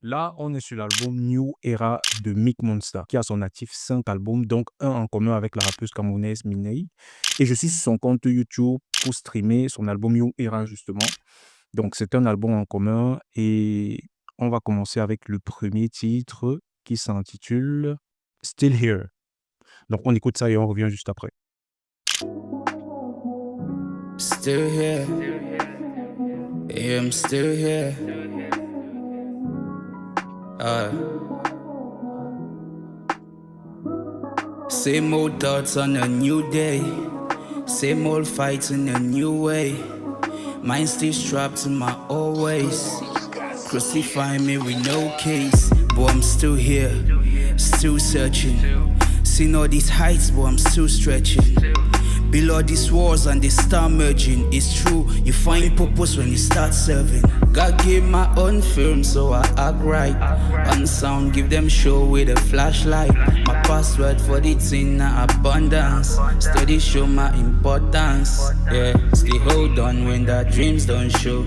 Là, on est sur l'album New Era de Mick Monster, qui a son actif 5 albums, donc un en commun avec la rappeuse camerounaise Minei. Et je suis sur son compte YouTube pour streamer son album New Era, justement. Donc, c'est un album en commun et on va commencer avec le premier titre qui s'intitule Still Here. Donc, on écoute ça et on revient juste après. Still here, yeah, I'm still here. Same old thoughts on a new day, same old fights in a new way. Mind still strapped to my old ways. Crucify me with no case, but I'm still here, still searching. Seen all these heights, but I'm still stretching. Below these walls and they start merging. It's true, you find purpose when you start serving. God gave my own film, so I act right. On sound, give them show with a flashlight. My password for the thing, abundance. Steady show my importance. Yeah, still hold on when the dreams don't show.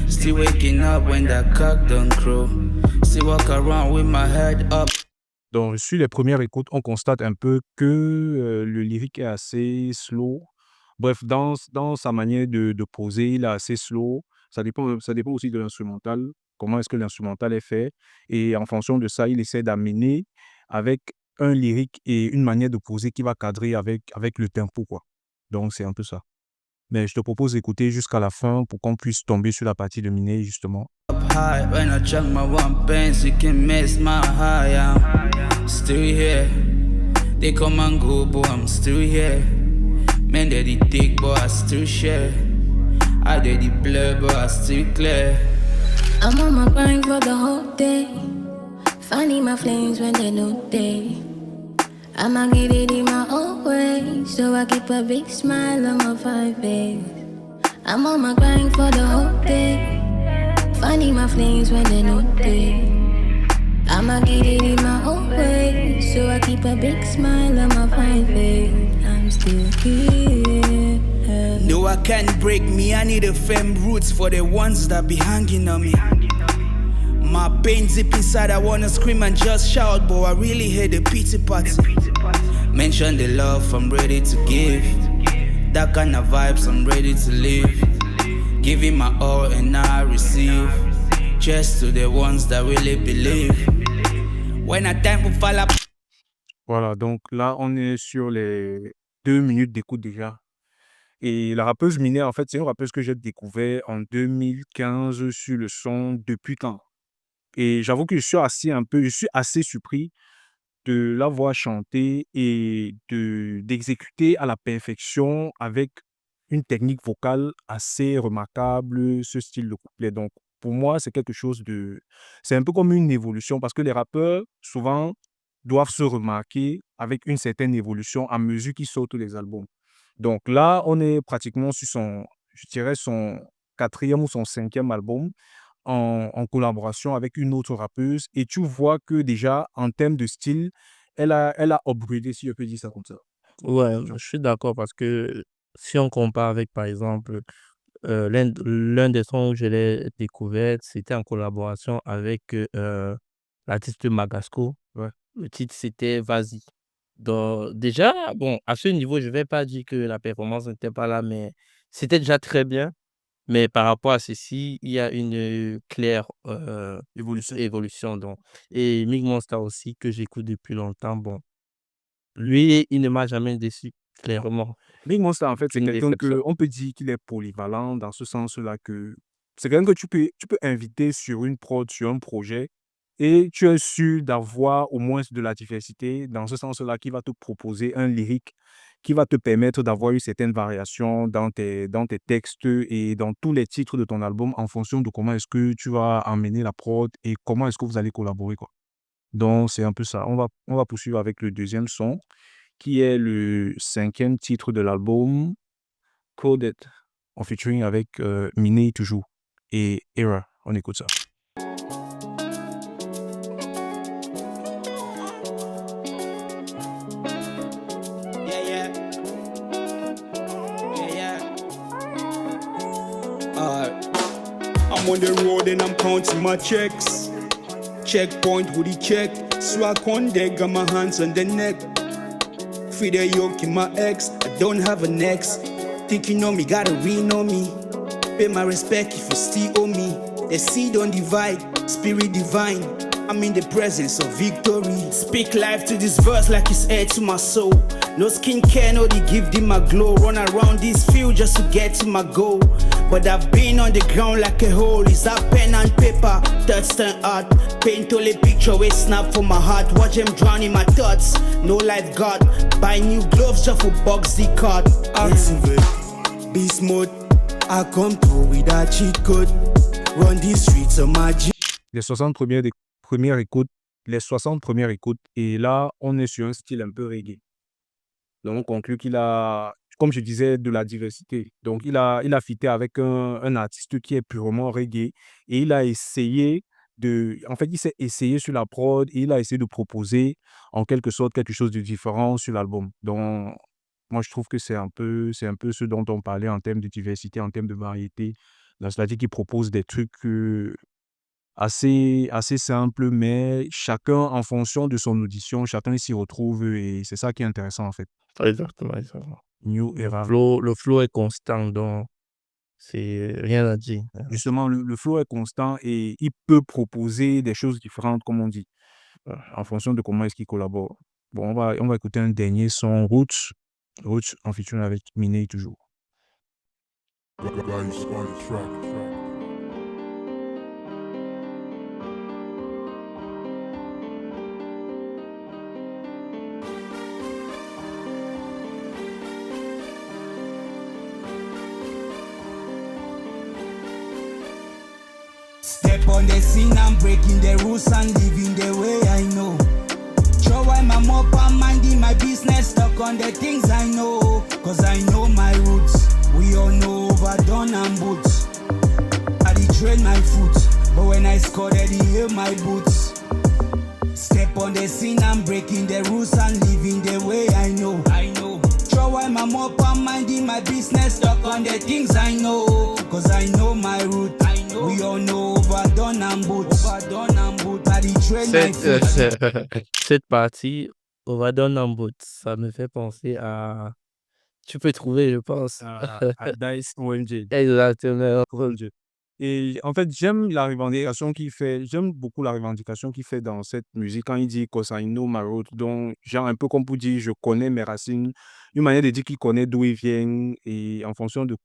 Still waking up when the cock don't crow. Still walk around with my head up. Donc, sur les premières écoutes, on constate un peu que le lyrique est assez slow. Bref, dans sa manière de poser, il est assez slow. Ça dépend aussi de l'instrumental, comment est-ce que l'instrumental est fait. Et en fonction de ça, il essaie d'amener avec un lyrique et une manière de poser qui va cadrer avec le tempo, quoi. Donc, c'est un peu ça. Mais je te propose d'écouter jusqu'à la fin pour qu'on puisse tomber sur la partie de Miné, justement. High. When I check my one pants, you can miss my high. I'm still here. They come and go, but I'm still here. Man, they the dick, but I still share. I did the blur, but I still clear. I'm on my grind for the whole day. Finding my flames when they no day. I'ma get it in my own way, so I keep a big smile on my face. I'm on my grind for the whole day. Finding my flames when they no day. I'ma get it in my own way, so I keep a big smile on my face. I'm still here. No, I can't break me. I need a firm roots for the ones that be hanging on me. My pain deep inside, I wanna scream and just shout, but I really hate the pity party. Mention the love, I'm ready to give. That kind of vibes, I'm ready to live. Giving my all and I receive. Just to the ones that really believe. When I time to fall up. Voilà, donc là, on est sur les 2 minutes d'écoute déjà. Et la rappeuse Miné, en fait, c'est une rappeuse que j'ai découvert en 2015 sur le son Depuis quand. Et j'avoue que je suis assez surpris de la voir chanter et d'exécuter à la perfection avec une technique vocale assez remarquable, ce style de couplet. Donc, pour moi, c'est un peu comme une évolution parce que les rappeurs, souvent, doivent se remarquer avec une certaine évolution à mesure qu'ils sortent les albums. Donc là, on est pratiquement sur je dirais, son 4e ou son 5e album en collaboration avec une autre rappeuse. Et tu vois que déjà, en termes de style, elle a upgradé, si je peux dire ça comme ça. Ouais, je suis d'accord parce que si on compare avec, par exemple, l'un des sons que je l'ai découvert, c'était en collaboration avec l'artiste Magasco. Ouais. Le titre, c'était Vas-y. Donc, déjà, bon, à ce niveau, je ne vais pas dire que la performance n'était pas là, mais c'était déjà très bien. Mais par rapport à ceci, il y a une claire évolution. Donc. Et Mick Monster aussi, que j'écoute depuis longtemps, bon, lui, il ne m'a jamais déçu, clairement. Big Monster, en fait, c'est Une quelqu'un déception. on peut dire qu'il est polyvalent dans ce sens-là que c'est quelqu'un que tu peux inviter sur une prod, sur un projet et tu es sûr d'avoir au moins de la diversité dans ce sens-là qui va te proposer un lyrique qui va te permettre d'avoir une certaine variation dans tes textes et dans tous les titres de ton album en fonction de comment est-ce que tu vas emmener la prod et comment est-ce que vous allez collaborer, quoi. Donc, c'est un peu ça. On va poursuivre avec le deuxième son qui est le 5e titre de l'album, Coded, en featuring avec Miné toujours et Era. On écoute ça. I'm on the road and I'm counting my checks. checkpoint with the check. Swag on deck, got my hands on the neck. Free the yoke in my ex, I don't have an ex. Think you know me, gotta re-know me. Pay my respect if you still owe me. The seed don't divide, spirit divine. I'm in the presence of victory. Speak life to this verse like it's air to my soul. No skincare, no they give them my glow. Run around this field just to get to my goal. But I've been on the ground like a hole. Is that pen and paper? Thoughts turn art. Paint only picture with snap for my heart. Watch them drown in my thoughts. No lifeguard. Buy new gloves just for box the card. Activate, beast mode. I come through with that cheat code. Run these streets of my G. Les 60 premières écoutes, et là, on est sur un style un peu reggae. Donc, on conclut qu'il a, comme je disais, de la diversité. Donc, il a fité avec un artiste qui est purement reggae, et il a essayé il s'est essayé sur la prod, et il a essayé de proposer, en quelque sorte, quelque chose de différent sur l'album. Donc, moi, je trouve que c'est un peu ce dont on parlait en termes de diversité, en termes de variété. C'est-à-dire qu'il propose des trucs assez simples, mais chacun, en fonction de son audition, chacun s'y retrouve, et c'est ça qui est intéressant, en fait. Exactement. New Era. Le flow est constant, donc c'est rien à dire. Justement, le flow est constant, et il peut proposer des choses différentes, comme on dit, en fonction de comment est-ce qu'il collabore. Bon, on va écouter un dernier son, Roots en featuring avec Miné toujours. Step on the scene, I'm breaking the rules and living the way I know. Show why my mop, I'm minding my business, stuck on the things I know. Cause I know my roots, we all know overdone and boots. I did train my foot, but when I scored, I did heal my boots. Step on the scene, I'm breaking the rules and living the way I know. Show why my mop, I'm minding my business, stuck on the things I know. Cause I know my roots. We all know overdone and boots. Cette partie, overdone and boots, ça me fait penser à... Tu peux trouver, je pense. À Dice OMG. Exactement. Et en fait, j'aime beaucoup la revendication qu'il fait dans cette musique quand il dit « Cause I know my root », donc genre un peu comme pour dire « Je connais mes racines », une manière de dire qu'il connaît d'où il vient, et en fonction de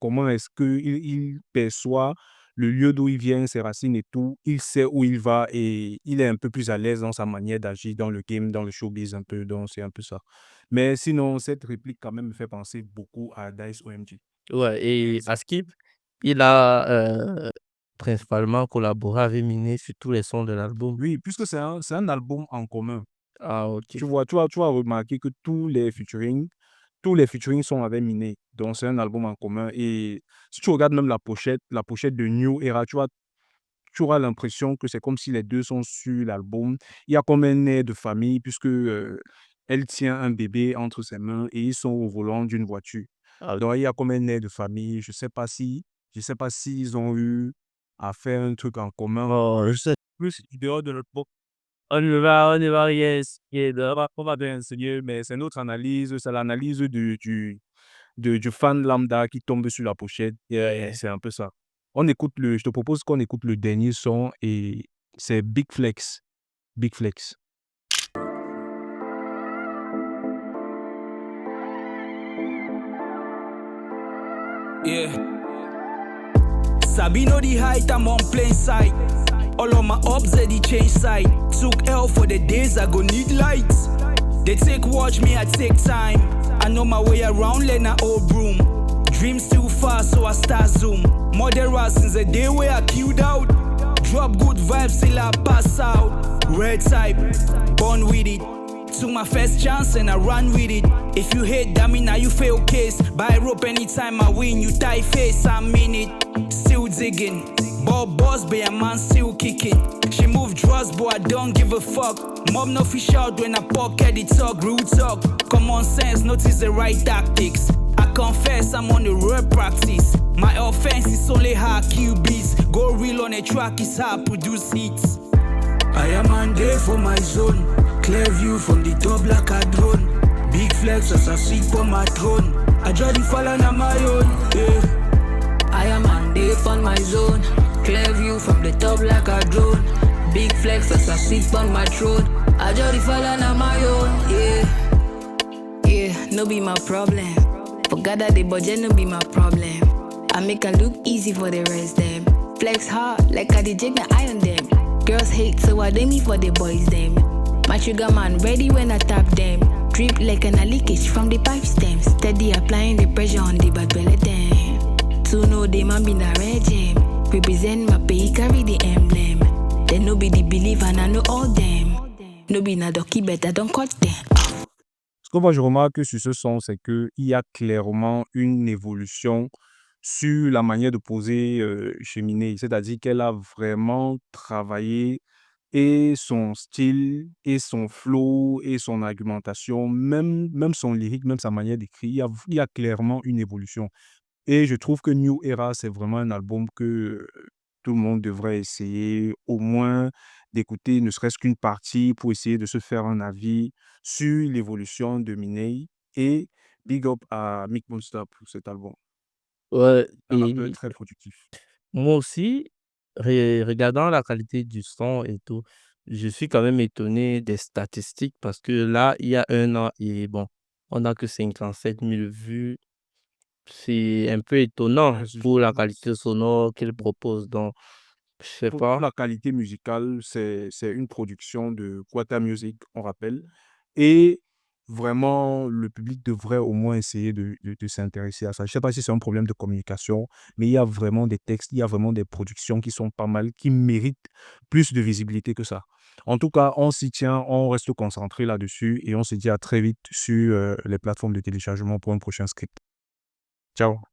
comment est-ce qu'il perçoit le lieu d'où il vient, ses racines et tout, il sait où il va, et il est un peu plus à l'aise dans sa manière d'agir dans le game, dans le showbiz un peu, donc c'est un peu ça. Mais sinon, cette réplique quand même me fait penser beaucoup à Dice OMG. Ouais, et Askip, il a principalement collaboré avec Miné sur tous les sons de l'album. Oui, puisque c'est un album en commun. Ah, ok. Tu vas remarquer que tous les featuring sont avec Miné. Donc, c'est un album en commun. Et si tu regardes même la pochette de New Era, tu auras l'impression que c'est comme si les deux sont sur l'album. Il y a comme un air de famille, puisque elle tient un bébé entre ses mains et ils sont au volant d'une voiture. Ah, Donc, il y a comme un air de famille. Je sais pas s'ils ont eu à faire un truc en commun. oh, je sais. Plus dehors de notre book. On ne va rien essayer de... On va bien enseigner, mais c'est notre analyse, c'est l'analyse du fan lambda qui tombe sur la pochette. Et c'est un peu ça. Je te propose qu'on écoute le dernier son, et c'est Big Flex. Big Flex. Yeah. Sabino the height, I'm on plain sight. All of my ups at the change side. Took L for the days I go need lights. They take watch me, I take time. I know my way around, let an old broom. Dreams too fast, so I start zoom. Murderers since the day where I queued out. Drop good vibes till I pass out. Red type, born with it. Took my first chance and I ran with it. If you hate that mean now you fail case. Buy rope anytime I win, you tie face, I'm in it. Still digging. Ball boss, but a man still kicking. She move drugs, but I don't give a fuck. Mom no fish out when I pocket the talk, real talk. Common sense, notice the right tactics. I confess I'm on the road practice. My offense is only how I kill beats. Go real on a track is how I produce hits. for my zone. Clear view from the top like a drone. Big flex as I sit for my throne. I draw the fallen on my own, yeah. I am on deep on my zone. Clear view from the top like a drone. Big flex as I sit on my throne. I just falling on my own, yeah. Yeah, no be my problem. Forgot that the budget no be my problem. I make it look easy for the rest them. Flex hard like I did the eye on them. Girls hate so I do me for the boys them. My sugar man ready when I tap them. Drip like an leakage from the pipe stems. Steady applying the pressure on the back belly them. To know them I'm in a red gem. Represent my pay, carry the emblem. They no be the believer and I know all them. No be na doki but I don't cut them. Ce que moi je remarque sur ce son, c'est qu'il y a clairement une évolution sur la manière de poser Cheminée. C'est-à-dire qu'elle a vraiment travaillé et son style, et son flow, et son argumentation, même son lyrique, même sa manière d'écrire. Il y a clairement une évolution. Et je trouve que New Era, c'est vraiment un album que tout le monde devrait essayer au moins d'écouter ne serait-ce qu'une partie pour essayer de se faire un avis sur l'évolution de Minei. Et big up à Mick Monster pour cet album. Ouais, Un rappeur et très productif. moi aussi, regardant la qualité du son et tout, je suis quand même étonné des statistiques parce que là, il y a un an et bon, on n'a que 57 000 vues. C'est un peu étonnant Ouais, pour la qualité sonore qu'il propose. Donc, je sais Pour pas. la qualité musicale, c'est une production de Quata Music, on rappelle. Et vraiment, le public devrait au moins essayer de s'intéresser à ça. Je ne sais pas si c'est un problème de communication, mais il y a vraiment des textes, il y a vraiment des productions qui sont pas mal, qui méritent plus de visibilité que ça. En tout cas, on s'y tient, on reste concentré là-dessus et on se dit à très vite sur les plateformes de téléchargement pour un prochain script. Ciao.